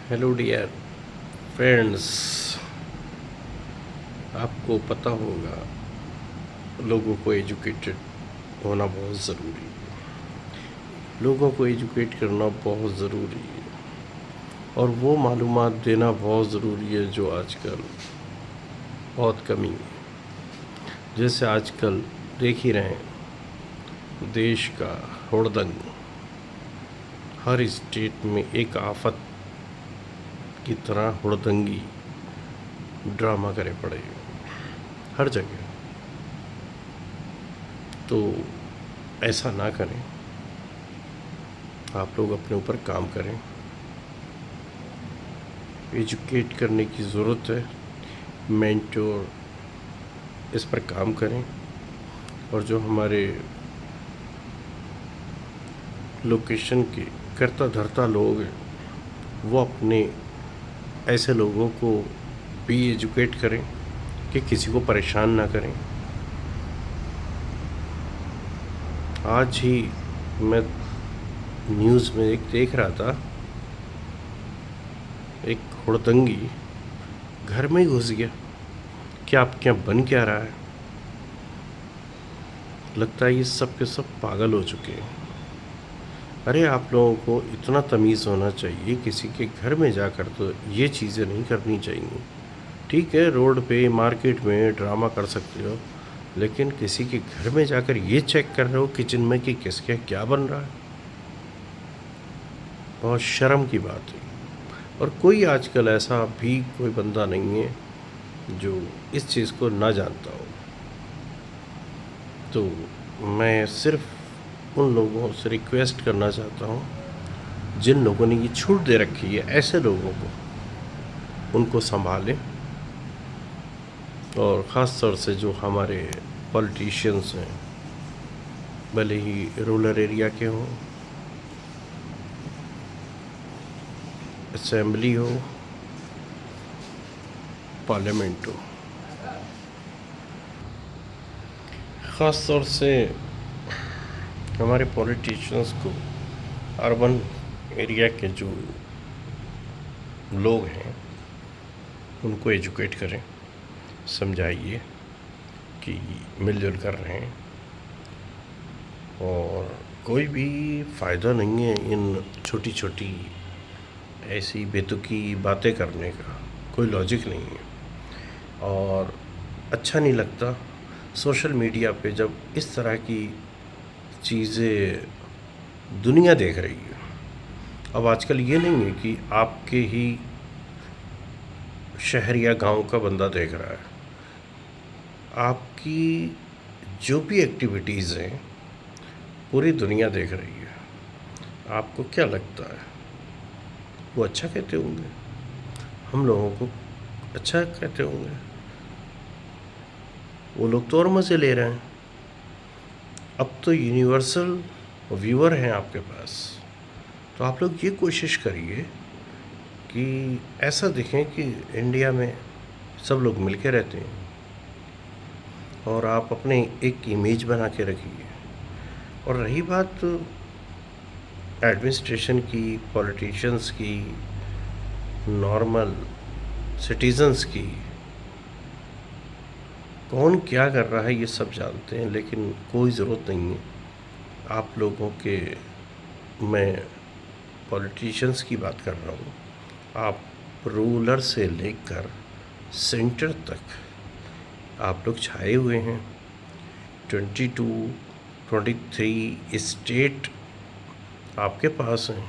Hello dear friends. आपको पता होगा लोगों को एजुकेटेड होना बहुत ज़रूरी है। लोगों को एजुकेट करना बहुत ज़रूरी है और वो मालूमात देना बहुत ज़रूरी है जो आजकल बहुत कमी है। जैसे आजकल देख ही रहे हैं देश का हुड़दंग हर स्टेट में एक आफत की तरह हुड़दंगी ड्रामा करे पड़े हर जगह। तो ऐसा ना करें, आप लोग अपने ऊपर काम करें। एजुकेट करने की ज़रूरत है, मेंटोर इस पर काम करें। और जो हमारे लोकेशन के करता धरता लोग हैं वो अपने ऐसे लोगों को भी एजुकेट करें कि किसी को परेशान ना करें। आज ही मैं न्यूज़ में एक देख रहा था, एक हुड़दंगी घर में ही घुस गया। क्या आपके यहाँ बन क्या रहा है? लगता है ये सब के सब पागल हो चुके हैं। अरे आप लोगों को इतना तमीज़ होना चाहिए, किसी के घर में जाकर तो ये चीज़ें नहीं करनी चाहिए। ठीक है, रोड पे मार्केट में ड्रामा कर सकते हो, लेकिन किसी के घर में जाकर ये चेक कर रहे हो किचन में कि किसके क्या बन रहा है। बहुत शर्म की बात है। और कोई आजकल ऐसा भी कोई बंदा नहीं है जो इस चीज़ को ना जानता हो। तो मैं सिर्फ उन लोगों से रिक्वेस्ट करना चाहता हूँ जिन लोगों ने ये छूट दे रखी है, ऐसे लोगों को उनको संभालें। और ख़ास तौर से जो हमारे पॉलिटिशियंस हैं, भले ही रूरल एरिया के हों, असेंबली हो, पार्लियामेंट हो, ख़ास तौर से हमारे पॉलिटिशियंस को अर्बन एरिया के जो लोग हैं उनको एजुकेट करें, समझाइए कि मिलजुल कर रहे हैं और कोई भी फ़ायदा नहीं है इन छोटी छोटी ऐसी बेतुकी बातें करने का। कोई लॉजिक नहीं है और अच्छा नहीं लगता सोशल मीडिया पे जब इस तरह की चीज़ें दुनिया देख रही है। अब आजकल ये नहीं है कि आपके ही शहर या गांव का बंदा देख रहा है, आपकी जो भी एक्टिविटीज़ हैं पूरी दुनिया देख रही है। आपको क्या लगता है वो अच्छा कहते होंगे? हम लोगों को अच्छा कहते होंगे? वो लोग तो और मज़े ले रहे हैं। अब तो यूनिवर्सल व्यूअर हैं आपके पास, तो आप लोग ये कोशिश करिए कि ऐसा दिखें कि इंडिया में सब लोग मिल के रहते हैं और आप अपने एक इमेज बना के रखिए। और रही बात एडमिनिस्ट्रेशन की, पॉलिटिशियंस की, नॉर्मल सिटीजन्स की, कौन क्या कर रहा है ये सब जानते हैं, लेकिन कोई ज़रूरत नहीं है आप लोगों के। मैं पॉलिटिशियंस की बात कर रहा हूँ। आप रूलर से लेकर सेंटर तक आप लोग छाए हुए हैं। 22 23 स्टेट आपके पास हैं,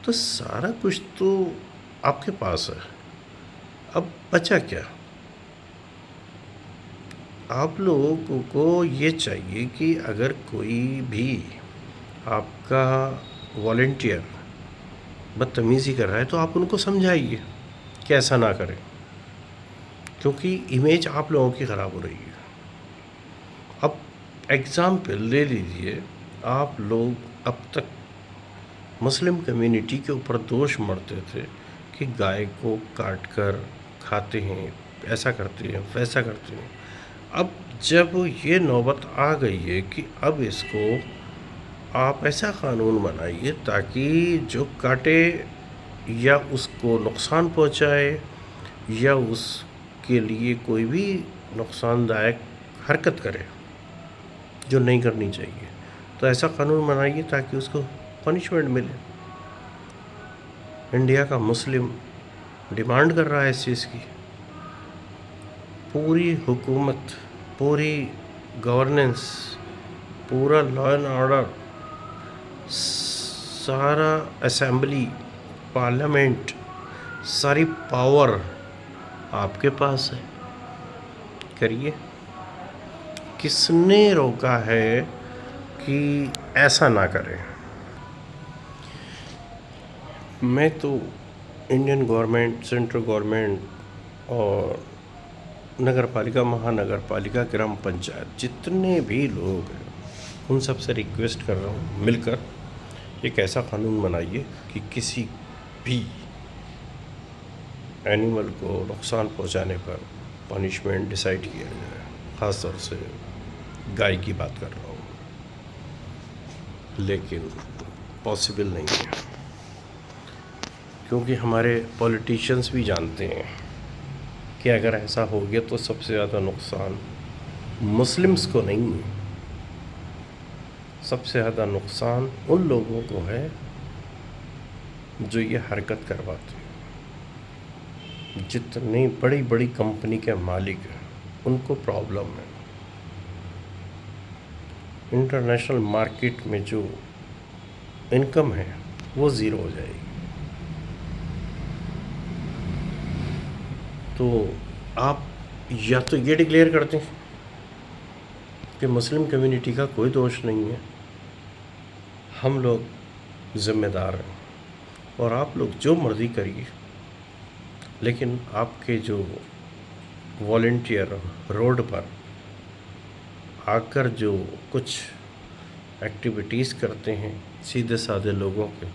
तो सारा कुछ तो आपके पास है। अब बचा क्या? आप लोगों को ये चाहिए कि अगर कोई भी आपका वॉलेंटियर बदतमीज़ी कर रहा है तो आप उनको समझाइए कि ऐसा ना करें, क्योंकि इमेज आप लोगों की ख़राब हो रही है। अब एग्ज़ाम्पल ले लीजिए, आप लोग अब तक मुस्लिम कम्युनिटी के ऊपर दोष मढ़ते थे कि गाय को काट कर खाते हैं, ऐसा करते हैं, वैसा करते हैं। अब जब ये नौबत आ गई है कि अब इसको आप ऐसा कानून बनाइए ताकि जो काटे या उसको नुकसान पहुंचाए या उसके लिए कोई भी नुकसानदायक हरकत करे जो नहीं करनी चाहिए, तो ऐसा कानून बनाइए ताकि उसको पनिशमेंट मिले। इंडिया का मुस्लिम डिमांड कर रहा है इस चीज़ की। पूरी हुकूमत, पूरी गवर्नेंस, पूरा लॉ एंड ऑर्डर, सारा असेंबली, पार्लियामेंट, सारी पावर आपके पास है, करिए। किसने रोका है कि ऐसा ना करें? मैं तो इंडियन गवर्नमेंट, सेंट्रल गवर्नमेंट और नगर पालिका, महानगर पालिका, ग्राम पंचायत, जितने भी लोग हैं उन सब से रिक्वेस्ट कर रहा हूँ, मिलकर एक ऐसा कानून बनाइए कि किसी भी एनिमल को नुकसान पहुँचाने पर पनिशमेंट डिसाइड किया जाए। ख़ास तौर से गाय की बात कर रहा हूँ, लेकिन पॉसिबल नहीं है, क्योंकि हमारे पॉलिटिशियंस भी जानते हैं कि अगर ऐसा हो गया तो सबसे ज़्यादा नुकसान मुस्लिम्स को नहीं है, सबसे ज़्यादा नुकसान उन लोगों को है जो ये हरकत करवाते हैं। जितनी बड़ी बड़ी कंपनी के मालिक हैं उनको प्रॉब्लम है। इंटरनेशनल मार्केट में जो इनकम है वो ज़ीरो हो जाएगी। तो आप या तो ये डिक्लेयर कर दें कि मुस्लिम कम्युनिटी का कोई दोष नहीं है, हम लोग ज़िम्मेदार हैं और आप लोग जो मर्ज़ी करिए, लेकिन आपके जो वॉलंटियर रोड पर आकर जो कुछ एक्टिविटीज़ करते हैं, सीधे साधे लोगों के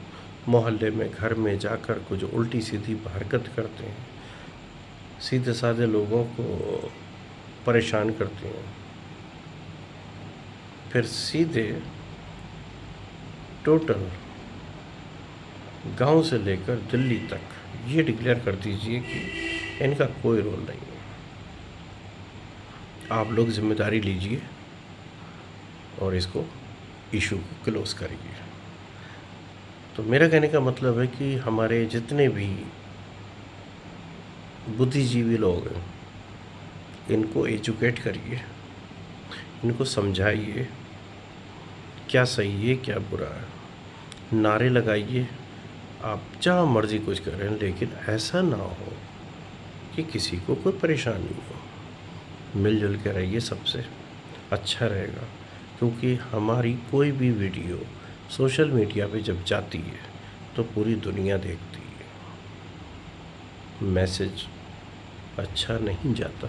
मोहल्ले में, घर में जाकर कुछ उल्टी सीधी हरकत करते हैं, सीधे साधे लोगों को परेशान करते हैं, फिर सीधे टोटल गांव से लेकर दिल्ली तक ये डिक्लेयर कर दीजिए कि इनका कोई रोल नहीं है, आप लोग जिम्मेदारी लीजिए और इसको इशू को क्लोज़ करिए। तो मेरा कहने का मतलब है कि हमारे जितने भी बुद्धिजीवी लोग हैं इनको एजुकेट करिए, इनको समझाइए क्या सही है क्या बुरा है, नारे लगाइए, आप जहाँ मर्ज़ी कुछ करें, लेकिन ऐसा ना हो कि किसी को कोई परेशानी हो। मिलजुल के रहिए, सबसे अच्छा रहेगा, क्योंकि हमारी कोई भी वीडियो सोशल मीडिया पे जब जाती है तो पूरी दुनिया देखती है। मैसेज अच्छा नहीं जाता,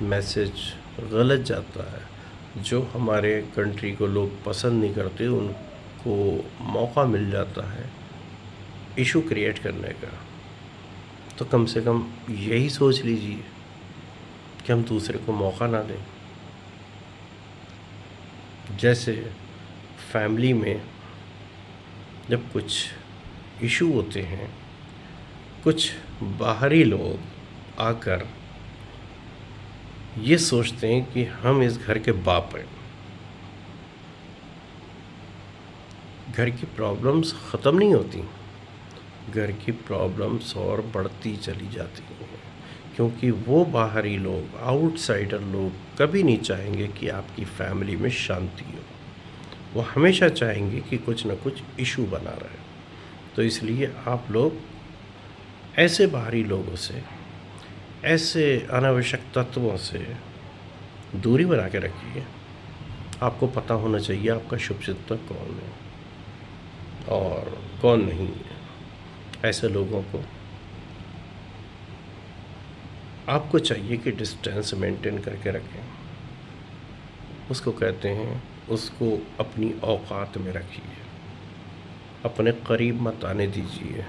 मैसेज गलत जाता है। जो हमारे कंट्री को लोग पसंद नहीं करते उनको मौका मिल जाता है इशू क्रिएट करने का। तो कम से कम यही सोच लीजिए कि हम दूसरे को मौका ना दें। जैसे फैमिली में जब कुछ इशू होते हैं, कुछ बाहरी लोग आकर ये सोचते हैं कि हम इस घर के बाप हैं, घर की प्रॉब्लम्स ख़त्म नहीं होती, घर की प्रॉब्लम्स और बढ़ती चली जाती हैं, क्योंकि वो बाहरी लोग, आउटसाइडर लोग कभी नहीं चाहेंगे कि आपकी फैमिली में शांति हो। वो हमेशा चाहेंगे कि कुछ ना कुछ इशू बना रहे। तो इसलिए आप लोग ऐसे बाहरी लोगों से, ऐसे अनावश्यक तत्वों से दूरी बना के रखिए। आपको पता होना चाहिए आपका शुभचिंतक कौन है और कौन नहीं है। ऐसे लोगों को आपको चाहिए कि डिस्टेंस मेंटेन करके रखें। उसको कहते हैं, उसको अपनी औकात में रखिए, अपने करीब मत आने दीजिए,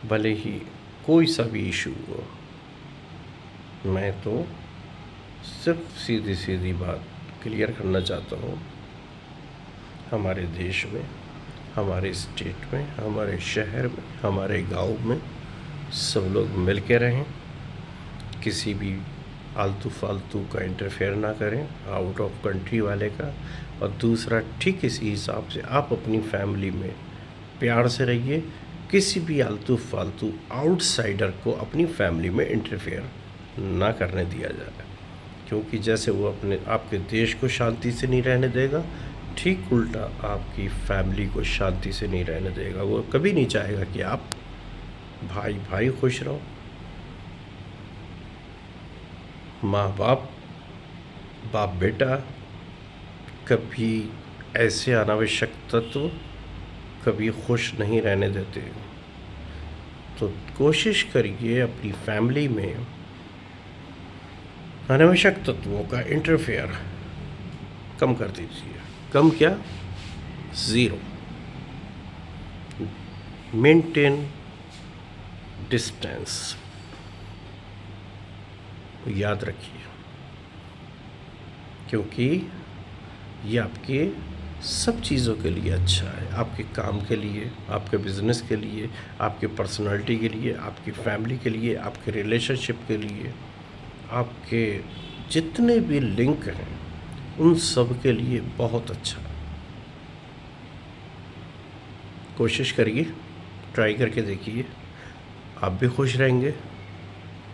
भले ही कोई सा भी इशू हो। मैं तो सिर्फ सीधी सीधी बात क्लियर करना चाहता हूँ, हमारे देश में हमारे स्टेट में, हमारे शहर में, हमारे गांव में सब लोग मिल के रहें, किसी भी आलतू फालतू का इंटरफेयर ना करें आउट ऑफ कंट्री वाले का। और दूसरा, ठीक इसी हिसाब से आप अपनी फैमिली में प्यार से रहिए, किसी भी आलतू फालतू आउटसाइडर को अपनी फैमिली में इंटरफेयर ना करने दिया जाए, क्योंकि जैसे वो अपने आपके देश को शांति से नहीं रहने देगा, ठीक उल्टा आपकी फैमिली को शांति से नहीं रहने देगा। वो कभी नहीं चाहेगा कि आप भाई भाई खुश रहो, माँ बाप बाप बेटा कभी ऐसे अनावश्यक तत्व कभी खुश नहीं रहने देते। तो कोशिश करिए अपनी फैमिली में अनावश्यक तत्वों का इंटरफेयर कम कर दीजिए। कम क्या, ज़ीरो। मेंटेन डिस्टेंस, याद रखिए, क्योंकि ये आपके सब चीज़ों के लिए अच्छा है। आपके काम के लिए, आपके बिज़नेस के लिए, आपके पर्सनालिटी के लिए, आपकी फैमिली के लिए, आपके रिलेशनशिप के लिए, आपके जितने भी लिंक हैं उन सब के लिए बहुत अच्छा है। कोशिश करिए, ट्राई करके देखिए, आप भी खुश रहेंगे,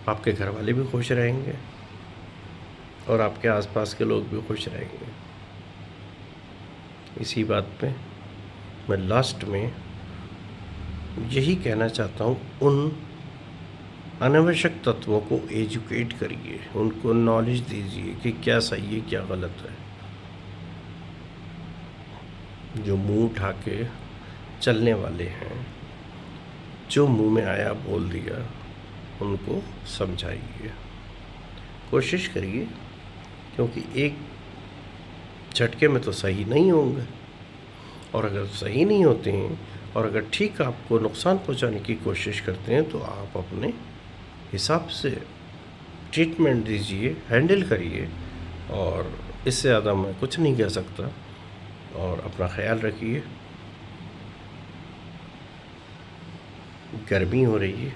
आपके घर वाले भी खुश रहेंगे और आपके आसपास के लोग भी खुश रहेंगे। इसी बात पे मैं लास्ट में यही कहना चाहता हूँ, उन अनावश्यक तत्वों को एजुकेट करिए, उनको नॉलेज दीजिए कि क्या सही है क्या गलत है। जो मुंह उठा के चलने वाले हैं, जो मुंह में आया बोल दिया, उनको समझाइए, कोशिश करिए, क्योंकि एक झटके में तो सही नहीं होंगे। और अगर सही नहीं होते हैं और अगर ठीक आपको नुकसान पहुंचाने की कोशिश करते हैं तो आप अपने हिसाब से ट्रीटमेंट दीजिए, हैंडल करिए। और इससे ज़्यादा मैं कुछ नहीं कह सकता। और अपना ख्याल रखिए। गर्मी हो रही है,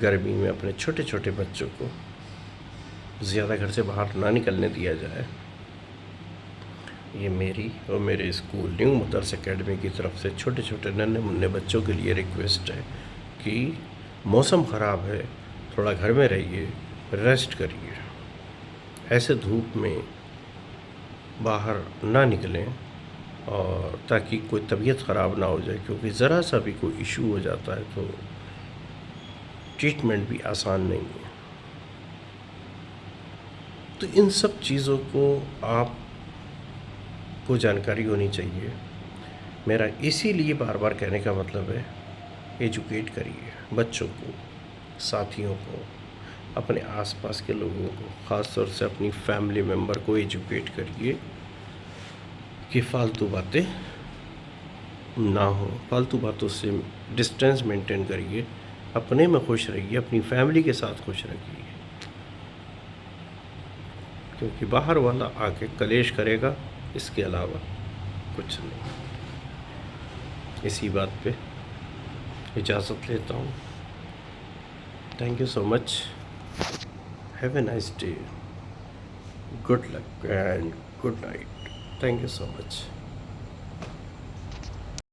गर्मी में अपने छोटे छोटे बच्चों को ज़्यादा घर से बाहर ना निकलने दिया जाए। ये मेरी और मेरे स्कूल न्यू मदर्स एकेडमी की तरफ से छोटे छोटे नन्हे मुन्ने बच्चों के लिए रिक्वेस्ट है कि मौसम ख़राब है, थोड़ा घर में रहिए, रेस्ट करिए, ऐसे धूप में बाहर ना निकलें, और ताकि कोई तबीयत ख़राब ना हो जाए, क्योंकि ज़रा सा भी कोई इशू हो जाता है तो ट्रीटमेंट भी आसान नहीं है। तो इन सब चीज़ों को आपको जानकारी होनी चाहिए। मेरा इसीलिए बार बार कहने का मतलब है, एजुकेट करिए बच्चों को, साथियों को, अपने आसपास के लोगों को, ख़ास तौर से अपनी फैमिली मेम्बर को एजुकेट करिए कि फालतू बातें ना हो, फालतू बातों से डिस्टेंस मेंटेन करिए, अपने में खुश रहिए, अपनी फैमिली के साथ खुश रहिए, क्योंकि बाहर वाला आके कलेश करेगा, इसके अलावा कुछ नहीं। इसी बात पे इजाज़त लेता हूँ। Thank you so much, have a nice day, good luck and good night. Thank you so much.